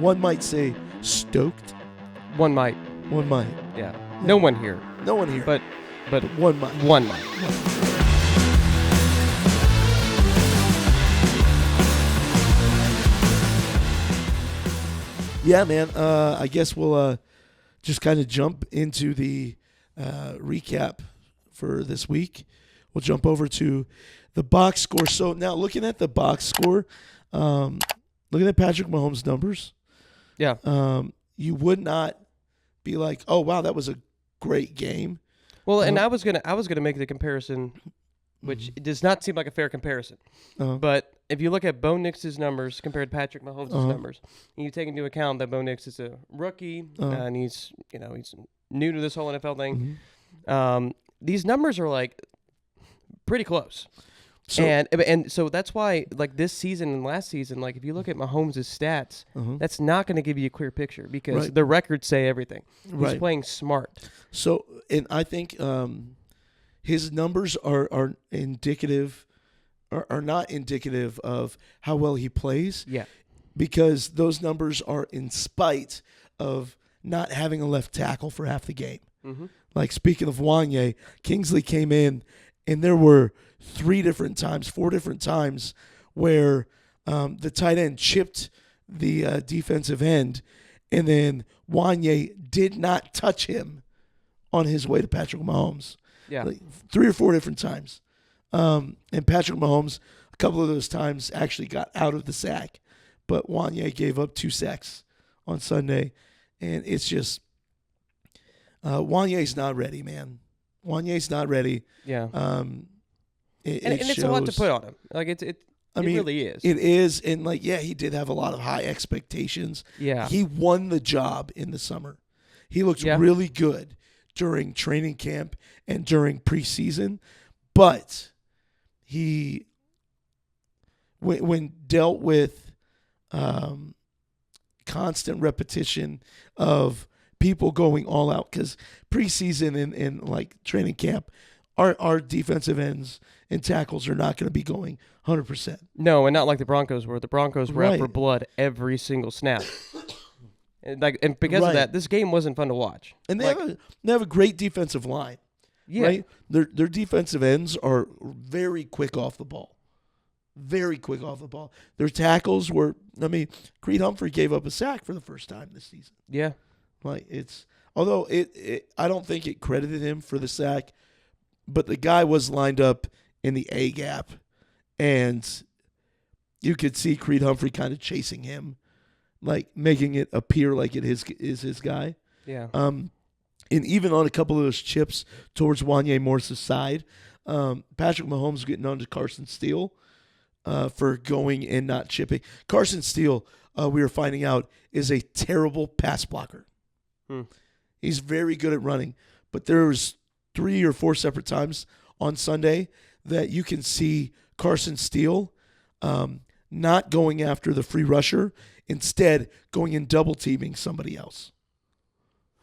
one might say stoked. One might. One might. Yeah. No one here. No one here. But one might. One might. Yeah, man. I guess we'll just kind of jump into the recap for this week. We'll jump over to the box score. So now looking at the box score, looking at Patrick Mahomes' numbers, you would not be like, oh wow, that was a great game. Well, and I was gonna make the comparison, which does not seem like a fair comparison. But if you look at Bo Nix's numbers compared to Patrick Mahomes' numbers, and you take into account that Bo Nix is a rookie and he's new to this whole NFL thing, these numbers are like pretty close. So, and so that's why, like, this season and last season, like, if you look at Mahomes' stats, that's not going to give you a clear picture because the records say everything. He's playing smart. So, and I think his numbers are indicative, are not indicative of how well he plays. Yeah. Because those numbers are in spite of not having a left tackle for half the game. Like, speaking of Wanye, Kingsley came in, and there were 4 different times where the tight end chipped the defensive end, and then Wanye did not touch him on his way to Patrick Mahomes. Yeah. Like 3 or 4 different times. And Patrick Mahomes, a couple of those times, actually got out of the sack. But Wanye gave up 2 sacks on Sunday. And it's just, Wanye's not ready, man. Wanye's not ready. Yeah. It it's a lot to put on him. Like, it really is. It is. And, like, yeah, he did have a lot of high expectations. Yeah. He won the job in the summer. He looked really good during training camp and during preseason. But he, when dealt with constant repetition of people going all out, because preseason and like training camp, our defensive ends and tackles are not going to be going 100%. No, and not like the Broncos were. The Broncos were out for blood every single snap. And because of that, this game wasn't fun to watch. And they have a great defensive line. Yeah. Right? Their defensive ends are very quick off the ball. Very quick off the ball. Their tackles were, Creed Humphrey gave up a sack for the first time this season. Yeah. Like, although I don't think it credited him for the sack, but the guy was lined up in the A gap, and you could see Creed Humphrey kind of chasing him, like making it appear like it is his guy. Yeah. And even on a couple of those chips towards Wanye Morse's side, Patrick Mahomes getting on to Carson Steele for going and not chipping. Carson Steele, we were finding out, is a terrible pass blocker. He's very good at running, but there was 3 or 4 separate times on Sunday that you can see Carson Steele not going after the free rusher, instead going and double teaming somebody else.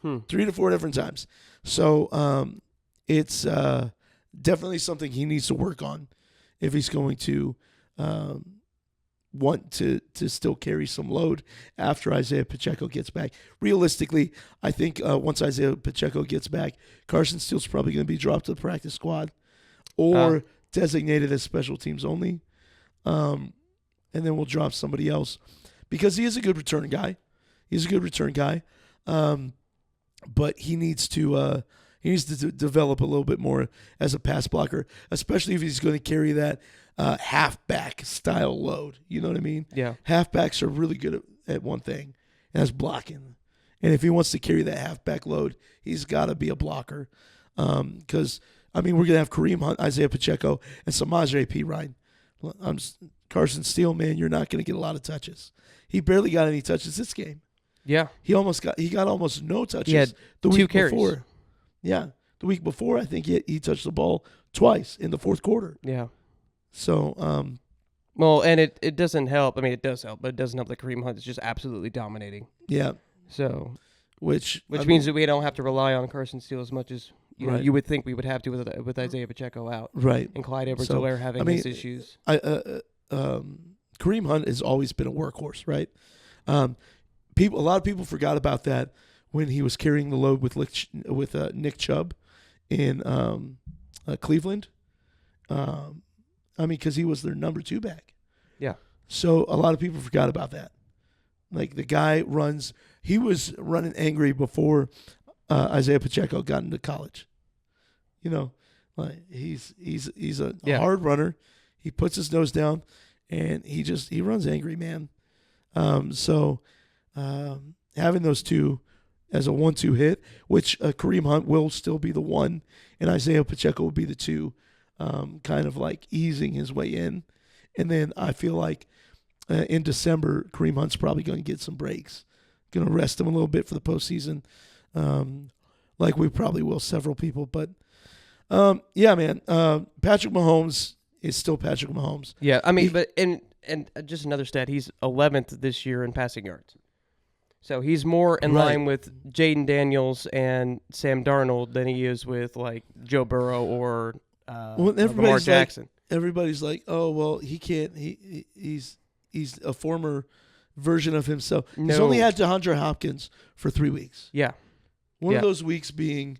3 to 4 different times. So it's definitely something he needs to work on if he's going to want to still carry some load after Isaiah Pacheco gets back. Realistically, I think once Isaiah Pacheco gets back, Carson Steele's probably going to be dropped to the practice squad or designated as special teams only. And then we'll drop somebody else because he is a good return guy. But he needs to develop a little bit more as a pass blocker, especially if he's going to carry that halfback style load. You know what I mean? Yeah. Halfbacks are really good at one thing, and that's blocking. And if he wants to carry that halfback load, he's got to be a blocker. Because, we're going to have Kareem Hunt, Isaiah Pacheco, and Samaje Perine. Carson Steele, man, you're not going to get a lot of touches. He barely got any touches this game. Yeah. He got almost no touches the week before. Yeah. The week before, I think he touched the ball twice in the fourth quarter. Yeah. So, well, and it doesn't help. It does help, but it doesn't help that Kareem Hunt is just absolutely dominating. Yeah. So, which means that we don't have to rely on Carson Steele as much as you would think we would have to with Isaiah Pacheco out. Right. And Clyde Edwards-Helaire having his issues. Kareem Hunt has always been a workhorse, right? A lot of people forgot about that when he was carrying the load with Nick Chubb in Cleveland. I mean, because he was their number 2 back. Yeah. So a lot of people forgot about that. Like the guy runs, he was running angry before Isaiah Pacheco got into college. You know, like he's a hard runner. He puts his nose down, and he runs angry, man. So having those two as a 1-2 hit, which Kareem Hunt will still be the 1, and Isaiah Pacheco will be the 2, kind of like easing his way in. And then I feel like in December, Kareem Hunt's probably going to get some breaks. Going to rest him a little bit for the postseason, like we probably will several people. But, yeah, man, Patrick Mahomes is still Patrick Mahomes. Yeah, I mean, and just another stat, he's 11th this year in passing yards. So he's more in line with Jaden Daniels and Sam Darnold than he is with, like, Joe Burrow or Lamar Jackson. Everybody's like, oh, well, he can't. He's a former version of himself. No. He's only had DeAndre Hopkins for 3 weeks. Yeah. One of those weeks being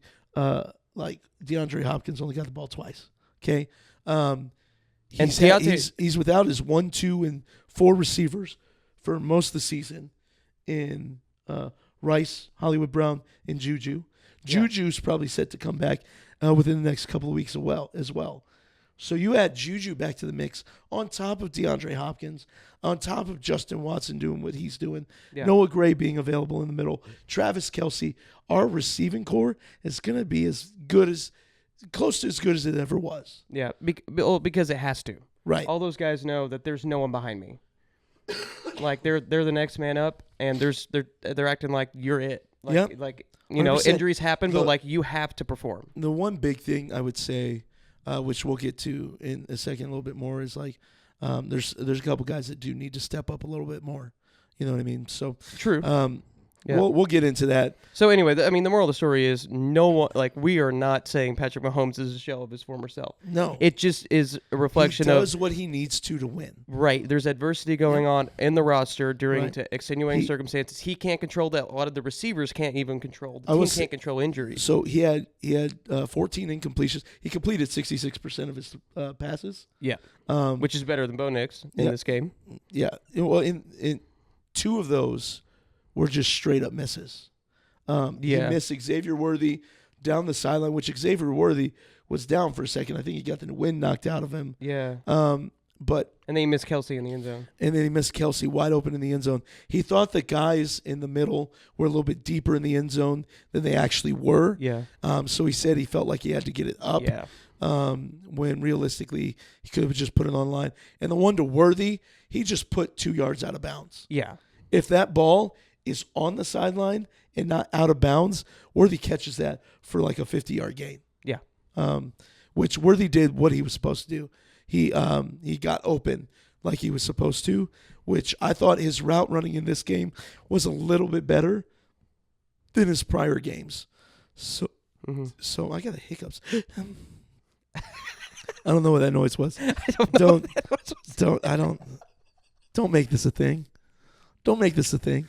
like DeAndre Hopkins only got the ball twice. Okay. He's without his 1, 2, and 4 receivers for most of the season in Rice, Hollywood Brown, and Juju. Juju's probably set to come back within the next couple of weeks as well. So you add Juju back to the mix on top of DeAndre Hopkins, on top of Justyn Watson doing what he's doing, Noah Gray being available in the middle, Travis Kelce. Our receiving core is going to be close to as good as it ever was. Yeah, because it has to. Right. All those guys know that there's no one behind me. Like they're the next man up, and they're acting like you're it. Like you 100%. Know, injuries happen, but like you have to perform. The one big thing I would say, which we'll get to in a second a little bit more, is like there's a couple guys that do need to step up a little bit more. You know what I mean? So true. We'll get into that. So anyway, the moral of the story is no one, like, we are not saying Patrick Mahomes is a shell of his former self. No. It just is a reflection of... He does what he needs to win. Right. There's adversity going on in the roster during extenuating circumstances. He can't control that. A lot of the receivers can't even control. The team can't control injuries. So he had 14 incompletions. He completed 66% of his passes. Yeah. Which is better than Bo Nix in this game. Yeah. Well, in 2 of those... were just straight up misses. He missed Xavier Worthy down the sideline, which Xavier Worthy was down for a second. I think he got the wind knocked out of him. Yeah. And then he missed Kelce in the end zone. And then he missed Kelce wide open in the end zone. He thought the guys in the middle were a little bit deeper in the end zone than they actually were. Yeah. So he said he felt like he had to get it up. Yeah. When realistically he could have just put it on the line. And the one to Worthy, he just put 2 yards out of bounds. Yeah. If that ball is on the sideline and not out of bounds, Worthy catches that for like a 50-yard gain. Yeah. Which Worthy did what he was supposed to do. He got open like he was supposed to, which I thought his route running in this game was a little bit better than his prior games. So I got the hiccups. I don't know what that noise was. Don't make this a thing. Don't make this a thing.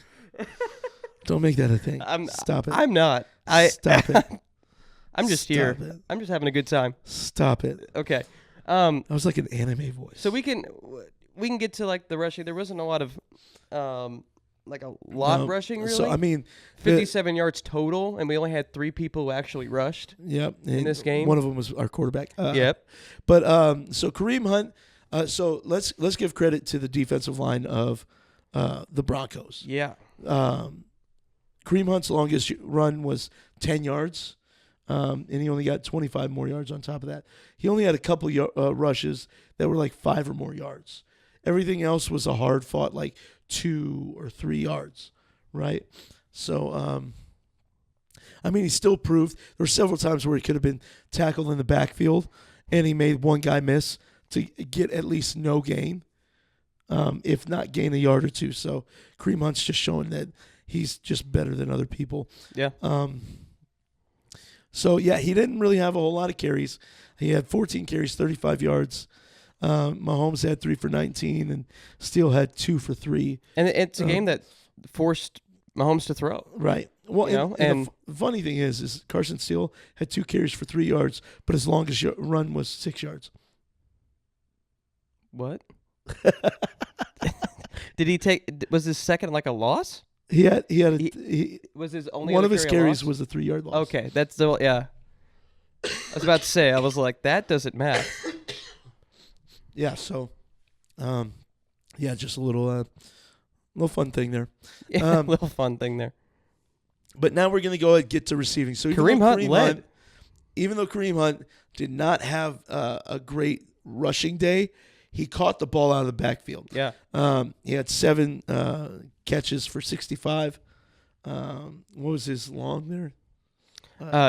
Don't make that a thing. Stop it. I'm not. Stop it. I'm just here. I'm just having a good time. Stop it. Okay. I was like an anime voice. So we can get to like the rushing. There wasn't a lot of rushing really. So I mean, 57 yards total, and we only had 3 people who actually rushed. Yep. In this game, one of them was our quarterback. Yep. But so Kareem Hunt. So let's give credit to the defensive line of the Broncos. Yeah. Kareem Hunt's longest run was 10 yards, and he only got 25 more yards on top of that. He only had a couple rushes that were like 5 or more yards. Everything else was a hard fought, like 2 or 3 yards, right? So, I mean, he still proved there were several times where he could have been tackled in the backfield, and he made one guy miss to get at least no gain. If not gain a yard or 2. So Kareem Hunt's just showing that he's just better than other people. Yeah. So, yeah, he didn't really have a whole lot of carries. He had 14 carries, 35 yards. Mahomes had 3 for 19, and Steele had 2 for 3. And it's a game that forced Mahomes to throw. Right. Well, You know, and the funny thing is Carson Steele had 2 carries for 3 yards, but his longest run was 6 yards. What? Did he take? Was his second like a loss? Was his only one other of his carry a carries loss? was a 3-yard loss. Okay, that's the yeah. I was about to say, I was like, that doesn't matter. Yeah. So, just a little fun thing there. Yeah, little fun thing there. But now we're gonna go ahead and get to receiving. So Kareem Hunt led. Even though Kareem Hunt did not have a great rushing day, he caught the ball out of the backfield. Yeah. He had 7 catches for 65. What was his long there?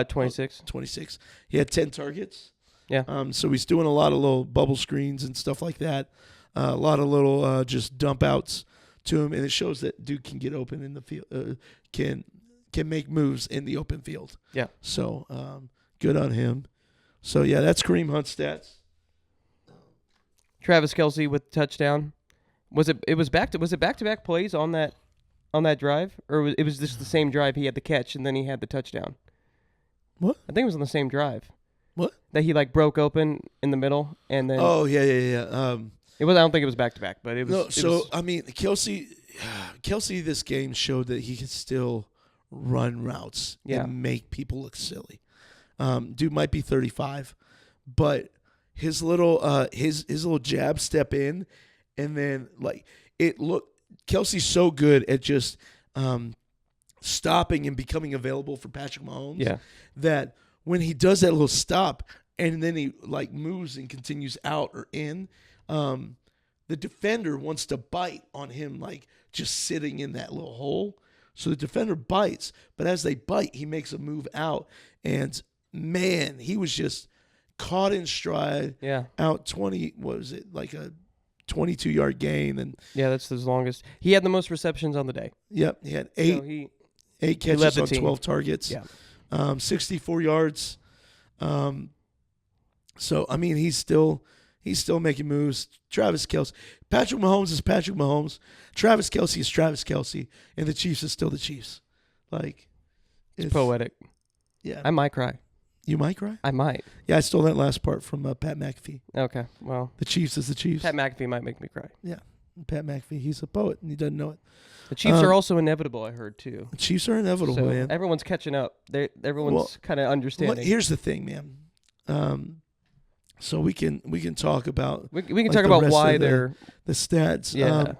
26. 26. He had 10 targets. Yeah. So he's doing a lot of little bubble screens and stuff like that. A lot of little just dump outs to him, and it shows that dude can get open in the field, can make moves in the open field. Yeah. So good on him. So yeah, that's Kareem Hunt's stats. Travis Kelce with touchdown. Was it back-to-back plays on that drive, or it was just the same drive? He had the catch and then he had the touchdown. What? I think it was on the same drive. What? That he like broke open in the middle and then. Oh yeah. It was. I don't think it was back-to-back, but it was. No. So I mean, Kelce, this game showed that he could still run routes and make people look silly. Dude might be 35, but his little his little jab step in, and then like Kelce's so good at just stopping and becoming available for Patrick Mahomes that when he does that little stop and then he like moves and continues out or in, the defender wants to bite on him like just sitting in that little hole. So the defender bites, but as they bite, he makes a move out, and man, he was just caught in stride. Yeah. Out 20, what was it, like a 22-yard gain? And yeah, that's his longest. He had the most receptions on the day. Yep, he had 8 catches on 12 targets. Yeah. 64 yards. So I mean, he's still making moves. Travis Kelce, Patrick Mahomes is Patrick Mahomes. Travis Kelce is Travis Kelce, and the Chiefs is still the Chiefs. Like, it's poetic. Yeah, I might cry. You might cry? I might. Yeah, I stole that last part from Pat McAfee. Okay, well. The Chiefs is the Chiefs. Pat McAfee might make me cry. Yeah, Pat McAfee, he's a poet, and he doesn't know it. The Chiefs are also inevitable, I heard, too. The Chiefs are inevitable, so man. Everyone's catching up. Everyone's kind of understanding. Well, here's the thing, man. So we can talk about we can talk about why they're the stats. Yeah.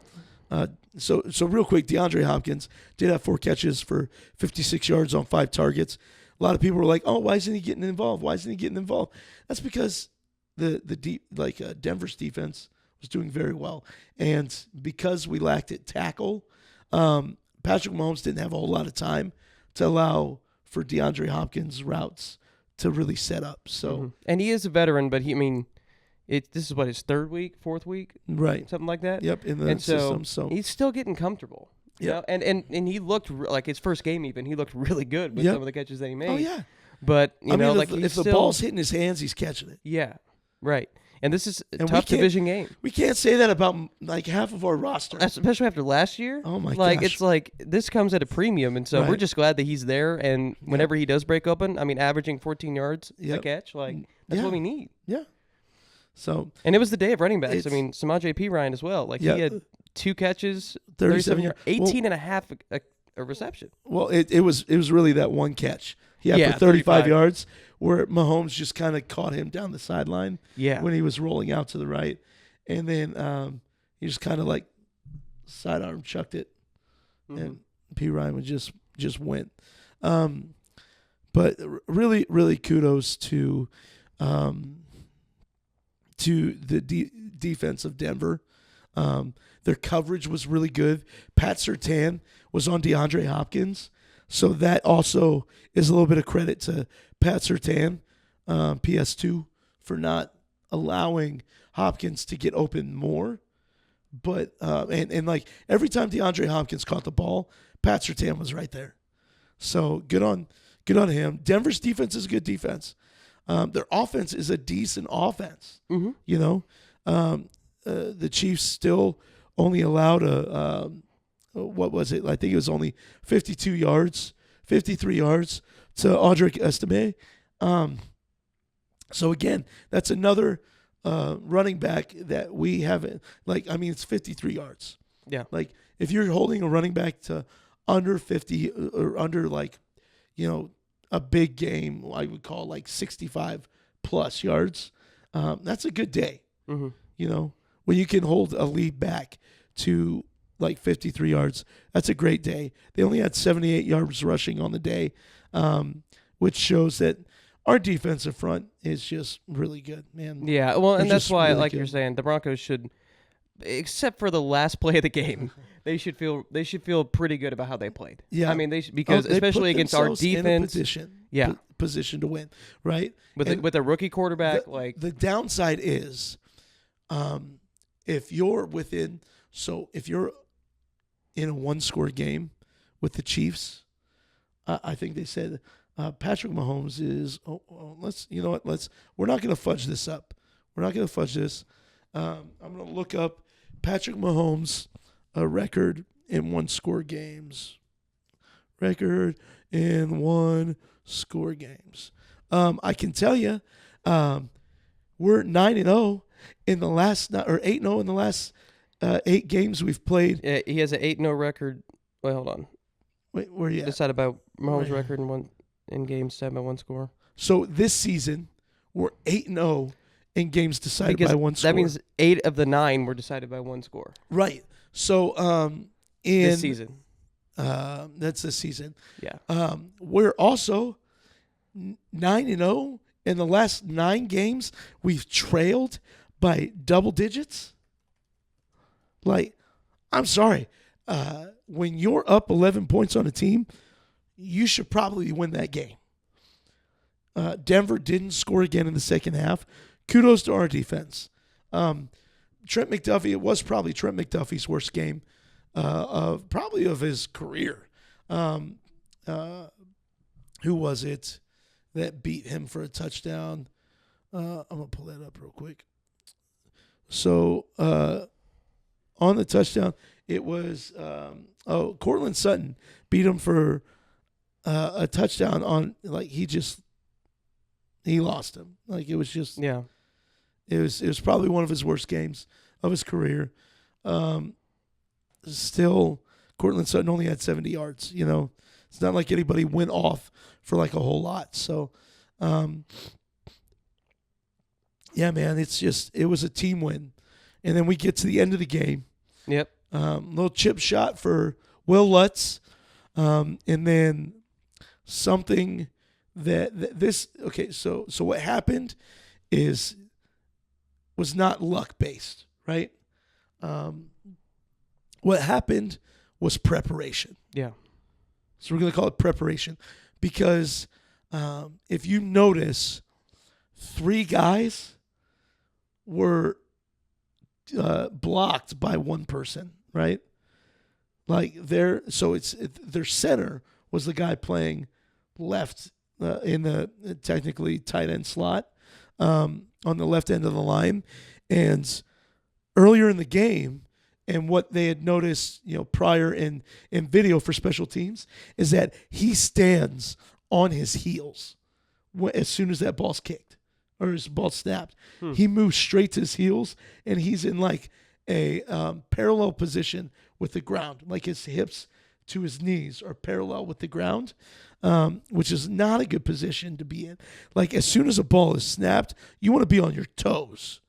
So real quick, DeAndre Hopkins did have 4 catches for 56 yards on 5 targets. A lot of people were like, "Oh, why isn't he getting involved? Why isn't he getting involved?" That's because Denver's defense was doing very well, and because we lacked at tackle, Patrick Mahomes didn't have a whole lot of time to allow for DeAndre Hopkins' routes to really set up. So, and he is a veteran, but this is what, his 3rd week, 4th week, right, something like that. Yep, in the system. So he's still getting comfortable. Yeah, and he looked like his first game. Even he looked really good with some of the catches that he made. Oh yeah, but if the ball's hitting his hands, he's catching it. Yeah, right. And this is a tough division game. We can't say that about like half of our roster, especially after last year. Oh my gosh! It's like this comes at a premium, and so we're just glad that he's there. And whenever he does break open, I mean, averaging 14 yards a catch, that's what we need. Yeah. So, and it was the day of running backs. I mean, Samaje Perine as well. Like he had 2 catches, 37 yards, 18 and a half a reception. Well, it was really that one catch. He had for 35 yards, where Mahomes just kind of caught him down the sideline. Yeah. When he was rolling out to the right, and then he just kind of like sidearm chucked it, and Perine would just went. But really, really kudos to the defense of Denver. Their coverage was really good. Pat Surtain was on DeAndre Hopkins, so that also is a little bit of credit to Pat Surtain, PS2, for not allowing Hopkins to get open more. But and like every time DeAndre Hopkins caught the ball, Pat Surtain was right there. So good on him. Denver's defense is a good defense. Their offense is a decent offense. Mm-hmm. You know, the Chiefs still only allowed what was it? I think it was only 53 yards to Audric Estime. So again, that's another running back that we haven't, it's 53 yards. Yeah. Like, if you're holding a running back to under 50 or under, a big game, I would call 65 plus yards, that's a good day. Mm-hmm. When you can hold a lead back to 53 yards, that's a great day. They only had 78 yards rushing on the day, which shows that our defensive front is just really good, man. Yeah, well, They're and that's just why, really you're good. saying, the Broncos should, except for the last play of the game, they should feel pretty good about how they played. Yeah, I mean, because they especially put against our themselves in a defense, position to win, right? with a rookie quarterback, the downside is, if you're in a one-score game with the Chiefs, I think they said Patrick Mahomes is. We're not going to fudge this up. We're not going to fudge this. I'm going to look up Patrick Mahomes' record in one-score games. Record in one-score games. I can tell you, we're 9-0 in the last, or 8-0 in the last 8 games we've played. Yeah, he has an 8-0 record. Wait, hold on. Wait, where are you at? Decided by Mahomes' Right. record in games decided by one score. So this season, we're 8-0 in games decided by one score. That means 8 of the 9 were decided by one score. Right. So This season. that's this season. Yeah. We're also 9-0 in the last 9 games. We've trailed by double digits. I'm sorry. When you're up 11 points on a team, you should probably win that game. Denver didn't score again in the second half. Kudos to our defense. Trent McDuffie, it was probably Trent McDuffie's worst game of his career. Who was it that beat him for a touchdown? I'm going to pull that up real quick. So on the touchdown, it was Cortland Sutton beat him for a touchdown on he lost him. It was just it was probably one of his worst games of his career. Still, Cortland Sutton only had 70 yards. It's not like anybody went off for a whole lot. So, yeah, man, it was a team win. And then we get to the end of the game. Yep. Little chip shot for Will Lutz. And then something so what happened was not luck based, right? What happened was preparation. Yeah. So we're going to call it preparation because if you notice, 3 guys were blocked by one person, right? Their center was the guy playing left in the technically tight end slot on the left end of the line. And earlier in the game, and what they had noticed, prior in video for special teams, is that he stands on his heels as soon as that ball's kicked or his ball snapped. He moves straight to his heels, and he's in a parallel position with the ground, his hips to his knees are parallel with the ground, which is not a good position to be in. As soon as a ball is snapped, you want to be on your toes,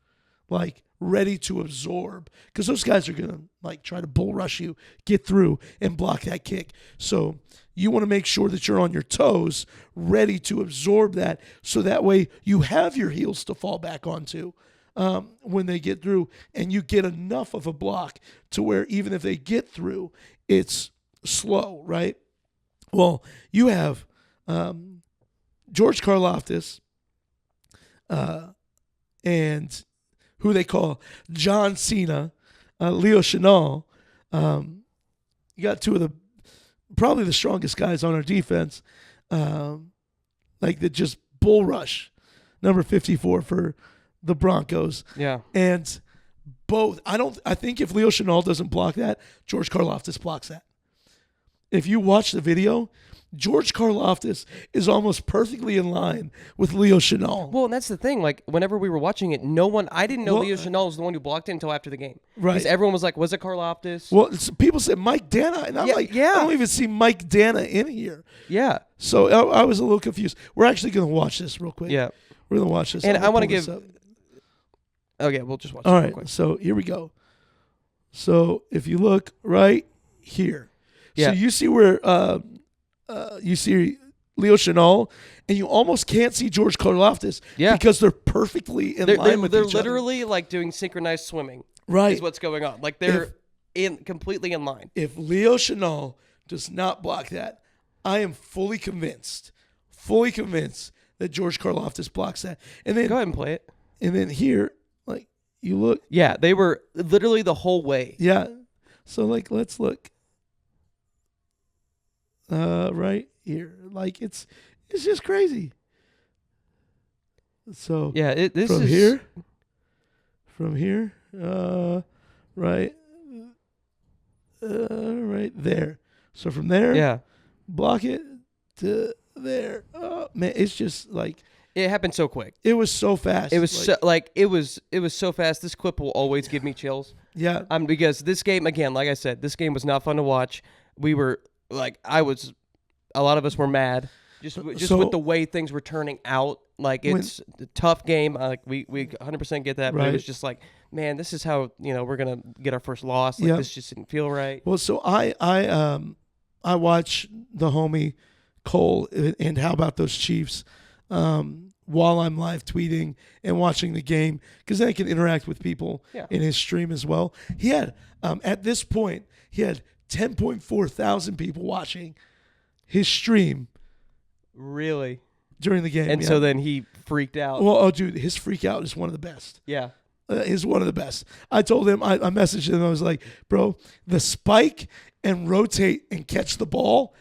ready to absorb, because those guys are going to try to bull rush you, get through, and block that kick. So you want to make sure that you're on your toes, ready to absorb that, so that way you have your heels to fall back onto when they get through, and you get enough of a block to where even if they get through, it's slow, right? Well, you have George Karlaftis and who they call John Cena, Leo Chenal. You got 2 of probably the strongest guys on our defense, that just bull rush, number 54 for the Broncos. Yeah. And both. I think if Leo Chenal doesn't block that, George Karlaftis blocks that. If you watch the video, George Karlaftis is almost perfectly in line with Leo Chenal. Well, and that's the thing. Like, whenever we were watching it, I didn't know Leo Chenal was the one who blocked it until after the game. Right. Because everyone was like, was it Karlaftis? Well, people said Mike Dana, and I'm I don't even see Mike Dana in here. Yeah. So I was a little confused. We're actually going to watch this real quick. Yeah. We're going to watch this. And I want to give... Okay, we'll just watch it real quick. So here we go. So if you look right here. Yeah. So you see where you see Leo Chenal, and you almost can't see George Karlaftis because they're perfectly in line with each other. They're literally like doing synchronized swimming. Right. Is what's going on. Like they're completely in line. If Leo Chenal does not block that, I am fully convinced that George Karlaftis blocks that. And then go ahead and play it. And then here, like you look. Yeah, they were literally the whole way. Yeah. So like let's look. Right here, like it's just crazy. So yeah, from here, right there. So from there, block it to there. Oh man, it's just like it happened so quick. It was so fast. It was it was so fast. This clip will always give me chills. Yeah, because this game again, like I said, this game was not fun to watch. We were. Like a lot of us were mad just with the way things were turning out. Like it's a tough game. Like we 100% get that, but it was just like, man, this is how we're gonna get our first loss. Like this just didn't feel right. Well, so I watch the homie Cole and how about those Chiefs while I'm live tweeting and watching the game because then I can interact with people in his stream as well. He had at this point he had 10.4 thousand people watching his stream. Really? During the game. And so then he freaked out. Well, dude, his freak out is one of the best. Yeah. Is one of the best. I told him, I messaged him, I was like, bro, the spike and rotate and catch the ball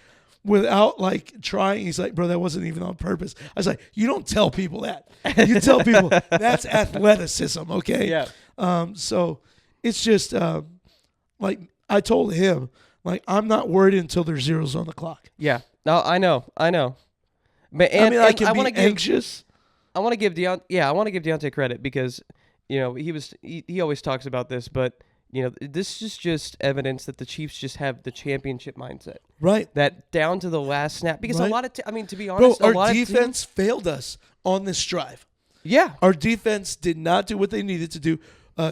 without like trying. He's like, bro, that wasn't even on purpose. I was like, you don't tell people that. You tell people that's athleticism, okay? Yeah. So it's just like, I told him, like, I'm not worried until there's zeros on the clock. Yeah. No, I know. But I can be anxious. I want to give Dionte. Yeah, I want to give Dionte credit because he always talks about this, but this is just evidence that the Chiefs just have the championship mindset. Right. That down to the last snap because a lot of to be bro, honest, our defense failed us on this drive. Yeah. Our defense did not do what they needed to do.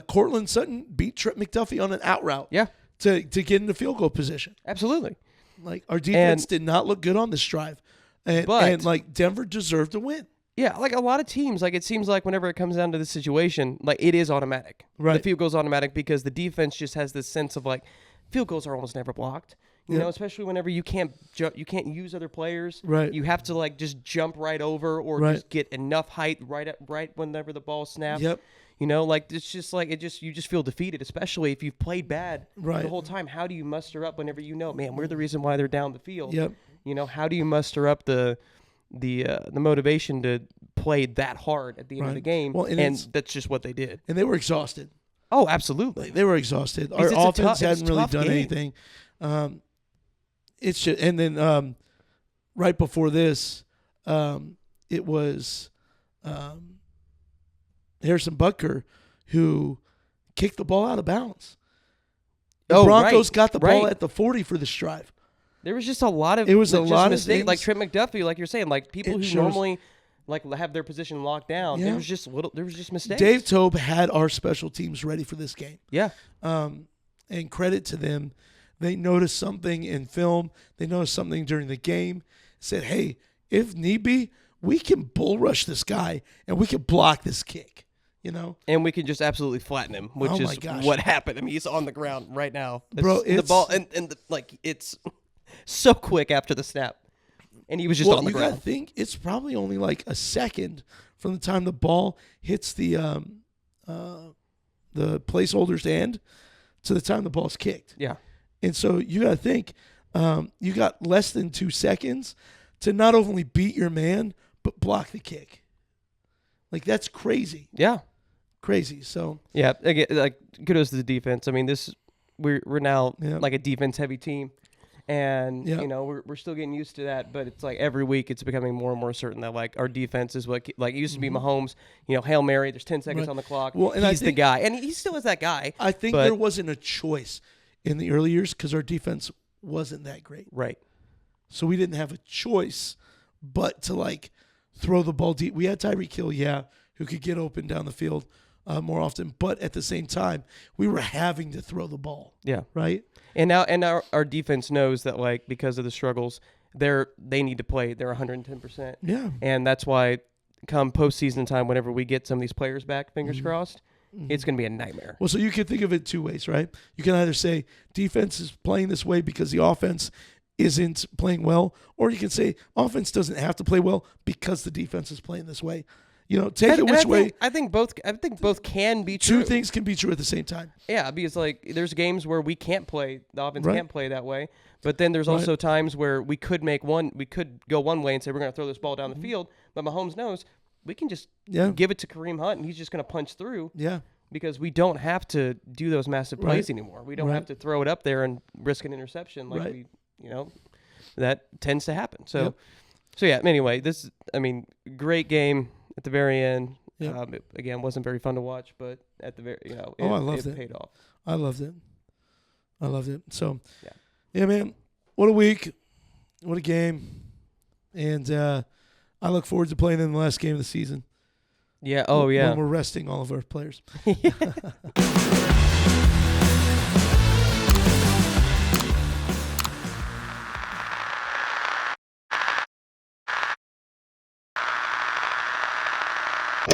Cortland Sutton beat Trent McDuffie on an out route. Yeah. To get into field goal position. Absolutely. Like, our defense did not look good on this drive. And like, Denver deserved to win. Yeah, like a lot of teams, like it seems like whenever it comes down to this situation, like it is automatic. Right. The field goal's automatic because the defense just has this sense of like field goals are almost never blocked. You know, especially whenever you can't use other players. Right. You have to like just jump right over or just get enough height right whenever the ball snaps. Yep. Like it's just like you just feel defeated, especially if you've played bad the whole time. How do you muster up whenever man, we're the reason why they're down the field? Yep. How do you muster up the motivation to play that hard at the end of the game? Well, and that's just what they did. And they were exhausted. Oh, absolutely. They were exhausted. Our offense hadn't really done anything. It's just, and then right before this, it was Harrison Butker who kicked the ball out of bounds. The Broncos got the ball at the 40 for this drive. There was just a lot of mistakes. Like Trent McDuffie, like you're saying, like people who normally like have their position locked down. There was just mistakes. Dave Tobe had our special teams ready for this game. Yeah. And credit to them. They noticed something in film. They noticed something during the game. Said, hey, if need be, we can bull rush this guy and we can block this kick. And we can just absolutely flatten him, which is what happened. I mean, he's on the ground right now. Bro, the ball and it's so quick after the snap, and he was just on the ground. You gotta think it's probably only like a second from the time the ball hits the placeholder's hand to the time the ball's kicked. Yeah, and so you gotta think you got less than 2 seconds to not only beat your man but block the kick. Like, that's crazy. Yeah. crazy. So yeah, again, like kudos to the defense. I mean, we're now Yeah. like a defense heavy team, and Yeah. you know we're still getting used to that. But it's like every week it's becoming more and more certain that like our defense is what like it used to be Mahomes. You know, Hail Mary. There's 10 seconds Right. on the clock. Well, and he's I the think- guy, and he still is that guy. I think but- there wasn't a choice in the early years because our defense wasn't that great. Right. So we didn't have a choice but to like throw the ball deep. We had Tyreek Hill, who could get open down the field more often, but at the same time, we were having to throw the ball. Yeah. Right. And now our defense knows that like because of the struggles, they need to play. They're 110%. Yeah. And that's why come postseason time, whenever we get some of these players back, fingers crossed, it's going to be a nightmare. Well, so you can think of it two ways, right? You can either say defense is playing this way because the offense isn't playing well, or you can say offense doesn't have to play well because the defense is playing this way. You know, take it which way. I think both can be true. Two things can be true at the same time. Yeah, because like there's games where we can't play, the offense Right. can't play that way, but then there's also times where we could go one way and say we're going to throw this ball down the field, but Mahomes knows we can just give it to Kareem Hunt and he's just going to punch through. Yeah. Because we don't have to do those massive plays anymore. We don't Right. have to throw it up there and risk an interception like Right. that tends to happen. So, so yeah. Anyway, great game at the very end. Yep. It, again, wasn't very fun to watch, but at the very, I loved it. paid off. I loved it. So, yeah, man, what a week. What a game. And I look forward to playing in the last game of the season. Yeah. Oh, yeah. When we're resting all of our players.